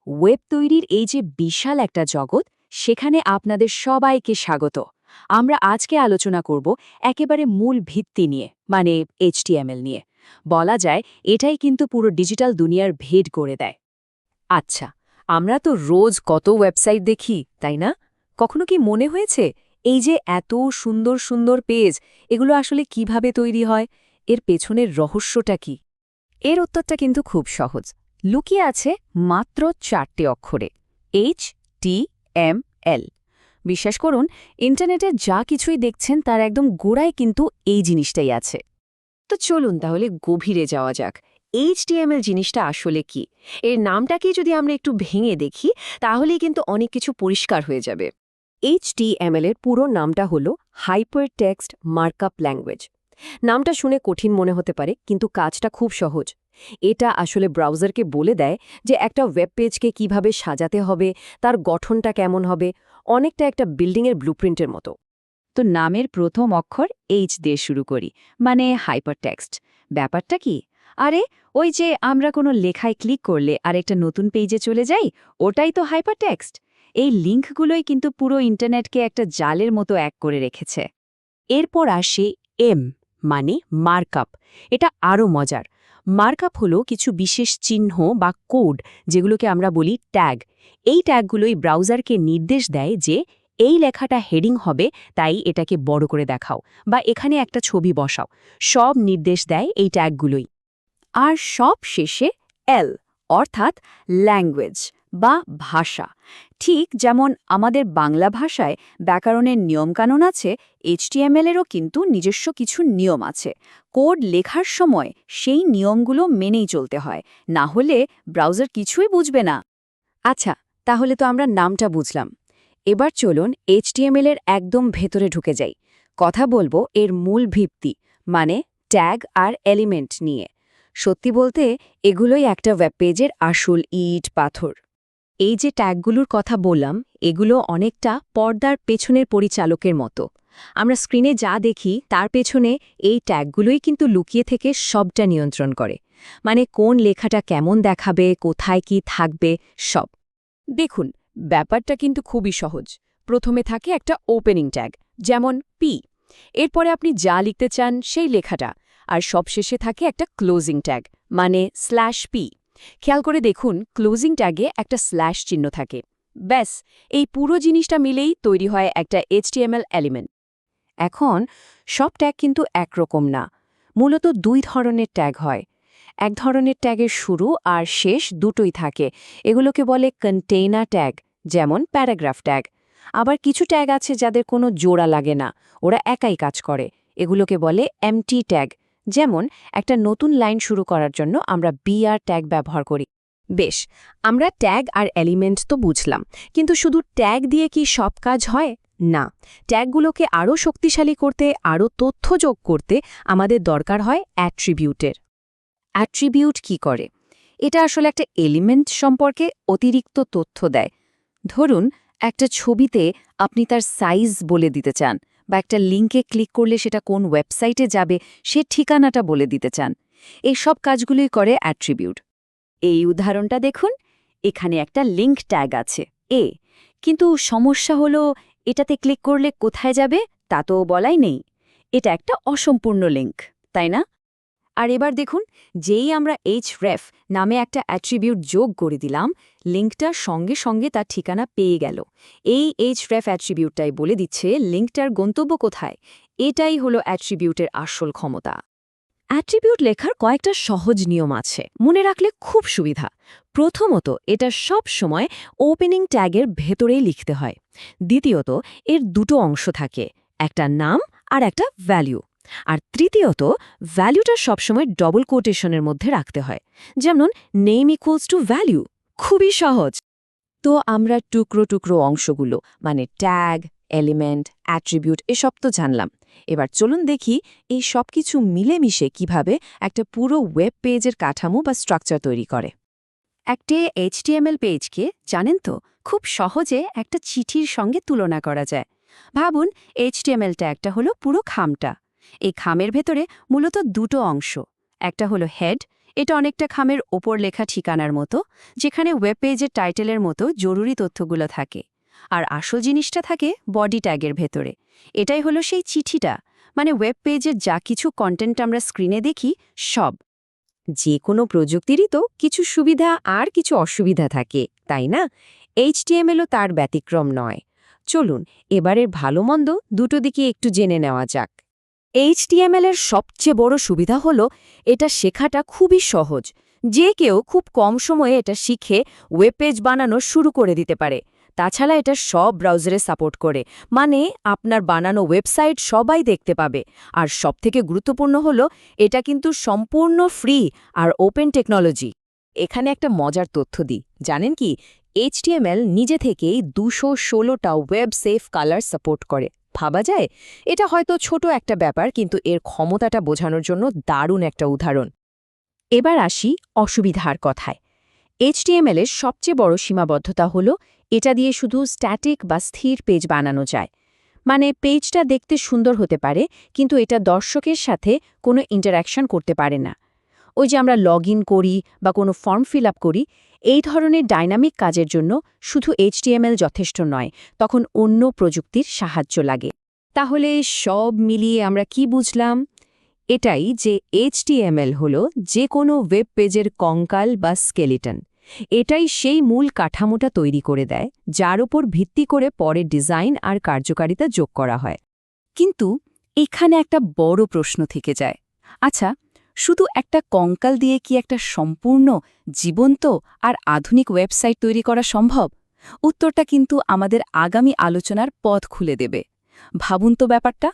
Web তৈরির এই যে বিশাল একটা জগৎ, সেখানে আপনাদের সবাইকে স্বাগত। আমরা আজকে আলোচনা করব একেবারে মূল ভিত্তি নিয়ে, মানে HTML নিয়ে। বলা যায় এটাই কিন্তু পুরো ডিজিটাল দুনিয়ার ভেদ করে দেয়। আচ্ছা, আমরা তো রোজ কত ওয়েবসাইট দেখি, তাই না? কখনো কি মনে হয়েছে এই যে এত সুন্দর সুন্দর পেজ, এগুলো আসলে কিভাবে তৈরি হয়? এর পেছনের রহস্যটা কি? এর উত্তরটা কিন্তু খুব সহজ। লুকিয়ে আছে মাত্র 4টে অক্ষরে, HTML। বিশ্বাস করুন, ইন্টারনেটে যা কিছুই দেখছেন তার একদম গোড়ায় কিন্তু এই জিনিসটাই আছে। তো চলুন তাহলে গভীরে যাওয়া যাক। HTML জিনিসটা আসলে কি? এর নামটাকে যদি আমরা একটু ভেঙে দেখি, তাহলেই কিন্তু অনেক কিছু পরিষ্কার হয়ে যাবে। HTML এর পুরো নামটা হলো হাইপারটেক্সট মার্কআপ ল্যাঙ্গুয়েজ। নামটা শুনে কঠিন মনে হতে পারে, কিন্তু কাজটা খুব সহজ। এটা আসলে ব্রাউজারকে বলে দেয় যে একটা ওয়েব পেজকে কিভাবে সাজাতে হবে, তার গঠনটা কেমন হবে, অনেকটা একটা বিল্ডিংয়ের ব্লুপ্রিন্টের মতো। তো নামের প্রথম অক্ষর H দিয়ে শুরু করি, মানে হাইপারটেক্সট। ব্যাপারটা কি? আরে, ওই যে আমরা কোনো লেখায় ক্লিক করলে আরেকটা নতুন পেজে চলে যাই, ওটাই তো হাইপারটেক্সট। এই লিঙ্কগুলোই কিন্তু পুরো ইন্টারনেটকে একটা জালের মতো এক করে রেখেছে। এরপর আসে এম, মানে মার্কআপ। এটা আরও মজার। মার্কআপ হলো কিছু বিশেষ চিহ্ন বা কোড, যেগুলোকে আমরা বলি ট্যাগ। এই ট্যাগগুলোই ব্রাউজারকে নির্দেশ দেয় যে এই লেখাটা হেডিং হবে, তাই এটাকে বড় করে দেখাও, বা এখানে একটা ছবি বসাও। সব নির্দেশ দেয় এই ট্যাগগুলোই। আর সব শেষে এল, অর্থাৎ ল্যাঙ্গুয়েজ বা ভাষা। ঠিক যেমন আমাদের বাংলা ভাষায় ব্যাকরণের নিয়মকানুন আছে, HTML-এরও কিন্তু নিজস্ব কিছু নিয়ম আছে। কোড লেখার সময় সেই নিয়মগুলো মেনেই চলতে হয়, না হলে ব্রাউজার কিছুই বুঝবে না। আচ্ছা, তাহলে তো আমরা নামটা বুঝলাম। এবার চলুন HTML-এর একদম ভেতরে ঢুকে যাই। কথা বলবো এর মূল ভিত্তি, মানে ট্যাগ আর এলিমেন্ট নিয়ে। সত্যি বলতে এগুলোই একটা ওয়েব পেজের আসল ইট পাথর। এই যে ট্যাগগুলোর কথা বললাম, এগুলো অনেকটা পর্দার পেছনের পরিচালকের মতো। আমরা স্ক্রিনে যা দেখি তার পেছনে এই ট্যাগগুলোই কিন্তু লুকিয়ে থেকে সবটা নিয়ন্ত্রণ করে। মানে কোন লেখাটা কেমন দেখাবে, কোথায় কি থাকবে, সব। দেখুন, ব্যাপারটা কিন্তু খুবই সহজ। প্রথমে থাকে একটা ওপেনিং ট্যাগ, যেমন পি। এরপরে আপনি যা লিখতে চান সেই লেখাটা। আর সবশেষে থাকে একটা ক্লোজিং ট্যাগ, মানে /p। খেয়াল করে দেখুন, ক্লোজিং ট্যাগে একটা স্ল্যাশ চিহ্ন থাকে। ব্যাস, এই পুরো জিনিসটা মিলেই তৈরি হয় একটা HTML এলিমেন্ট। এখন সব ট্যাগ কিন্তু একরকম না। মূলত দুই ধরনের ট্যাগ হয়। এক ধরনের ট্যাগের শুরু আর শেষ দুটোই থাকে, এগুলোকে বলে কন্টেইনার ট্যাগ, যেমন প্যারাগ্রাফ ট্যাগ। আবার কিছু ট্যাগ আছে যাদের কোনো জোড়া লাগে না, ওরা একাই কাজ করে, এগুলোকে বলে এমটি ট্যাগ। যেমন একটা নতুন লাইন শুরু করার জন্য আমরা বিআর ট্যাগ ব্যবহার করি। বেশ, আমরা ট্যাগ আর এলিমেন্ট তো বুঝলাম, কিন্তু শুধু ট্যাগ দিয়ে কি সব কাজ হয়? না, ট্যাগগুলোকে আরও শক্তিশালী করতে, আরও তথ্য যোগ করতে আমাদের দরকার হয় অ্যাট্রিবিউটের। অ্যাট্রিবিউট কি করে? এটা আসলে একটা এলিমেন্ট সম্পর্কে অতিরিক্ত তথ্য দেয়। ধরুন, একটা ছবিতে আপনি তার সাইজ বলে দিতে চান, বা একটা লিঙ্কে ক্লিক করলে সেটা কোন ওয়েবসাইটে যাবে সে ঠিকানাটা বলে দিতে চান। এই সব কাজগুলোই করে অ্যাট্রিবিউট। এই উদাহরণটা দেখুন, এখানে একটা লিঙ্ক ট্যাগ আছে এ, কিন্তু সমস্যা হলো এটাতে ক্লিক করলে কোথায় যাবে তা তো বলাই নেই। এটা একটা অসম্পূর্ণ লিঙ্ক, তাই না? আর এবার দেখুন, যেই আমরা href নামে একটা অ্যাট্রিবিউট যোগ করে দিলাম, লিঙ্কটার সঙ্গে সঙ্গে তার ঠিকানা পেয়ে গেল। এই href অ্যাট্রিবিউটটাই বলে দিচ্ছে লিঙ্কটার গন্তব্য কোথায়। এটাই হলো অ্যাট্রিবিউটের আসল ক্ষমতা। অ্যাট্রিবিউট লেখার কয়েকটা সহজ নিয়ম আছে, মনে রাখলে খুব সুবিধা। প্রথমত, এটা সব সময় ওপেনিং ট্যাগের ভেতরেই লিখতে হয়। দ্বিতীয়ত, এর দুটো অংশ থাকে, একটা নাম আর একটা ভ্যালু। আর তৃতীয়ত, ভ্যালুটা সবসময় ডবল কোটেশনের মধ্যে রাখতে হয়, যেমন নেম ইকুয়ালস টু ভ্যালু। খুবই সহজ। তো আমরা টুকরো টুকরো অংশগুলো, মানে ট্যাগ, এলিমেন্ট, অ্যাট্রিবিউট, এসব তো জানলাম। এবার চলুন দেখি এই সব কিছু মিলেমিশে কিভাবে একটা পুরো ওয়েব পেজের কাঠামো বা স্ট্রাকচার তৈরি করে। একটা HTML পেজকে, জানেন তো, খুব সহজে একটা চিঠির সঙ্গে তুলনা করা যায়। ভাবুন, HTML ট্যাগটা হলো পুরো খামটা। এই খামের ভেতরে মূলত দুটো অংশ। একটা হলো হেড, এটা অনেকটা খামের ওপর লেখা ঠিকানার মতো, যেখানে ওয়েব পেজের টাইটেলের মতো জরুরি তথ্যগুলো থাকে। আর আসল জিনিসটা থাকে বডি ট্যাগের ভেতরে। এটাই হলো সেই চিঠিটা, মানে ওয়েব পেজের যা কিছু কন্টেন্ট আমরা স্ক্রিনে দেখি সব। যে কোনো প্রযুক্তিরই তো কিছু সুবিধা আর কিছু অসুবিধা থাকে, তাই না? HTMLও তার ব্যতিক্রম নয়। চলুন এবারের ভালো মন্দ দুটো দিকে একটু জেনে নেওয়া যাক। HTML এর সবচেয়ে বড় সুবিধা হলো এটা শেখাটা খুবই সহজ। যে কেউ খুব কম সময়ে এটা শিখে ওয়েব পেজ বানানো শুরু করে দিতে পারে। তাছাড়া এটা সব ব্রাউজারে সাপোর্ট করে, মানে আপনার বানানো ওয়েবসাইট সবাই দেখতে পাবে। আর সবথেকে গুরুত্বপূর্ণ হলো এটা কিন্তু সম্পূর্ণ ফ্রি আর ওপেন টেকনোলজি। এখানে একটা মজার তথ্য দিই, জানেন কি? HTML নিজে থেকেই 216টা ওয়েব সেফ কালার সাপোর্ট করে। ভাবা যায়? এটা হয়তো ছোট একটা ব্যাপার, কিন্তু এর ক্ষমতাটা বোঝানোর জন্য দারুণ একটা উদাহরণ। এবার আসি অসুবিধার কথায়। HTML এর সবচেয়ে বড় সীমাবদ্ধতা হলো এটা দিয়ে শুধু স্ট্যাটিক বা স্থির পেজ বানানো যায়। মানে পেজটা দেখতে সুন্দর হতে পারে, কিন্তু এটা দর্শকের সাথে কোনো ইন্টারঅ্যাকশন করতে পারে না। ওই যে আমরা লগ ইন করি বা কোনো ফর্ম ফিল আপ করি, এই ধরনের ডাইনামিক কাজের জন্য শুধু HTML যথেষ্ট নয়, তখন অন্য প্রযুক্তির সাহায্য লাগে। তাহলে সব মিলিয়ে আমরা কি বুঝলাম? এটাই যে HTML হলো যে কোনো ওয়েব পেজের কঙ্কাল বা স্কেলিটন। এটাই সেই মূল কাঠামোটা তৈরি করে দেয়, যার উপর ভিত্তি করে পরে ডিজাইন আর কার্যকারিতা যোগ করা হয়। কিন্তু এখানে একটা বড় প্রশ্ন থেকে যায়। আচ্ছা, শুধু একটা কঙ্কাল দিয়ে কি একটা সম্পূর্ণ, জীবন্ত আর আধুনিক ওয়েবসাইট তৈরি করা সম্ভব? উত্তরটা কিন্তু আমাদের আগামী আলোচনার পথ খুলে দেবে। ভাবুন তো ব্যাপারটা।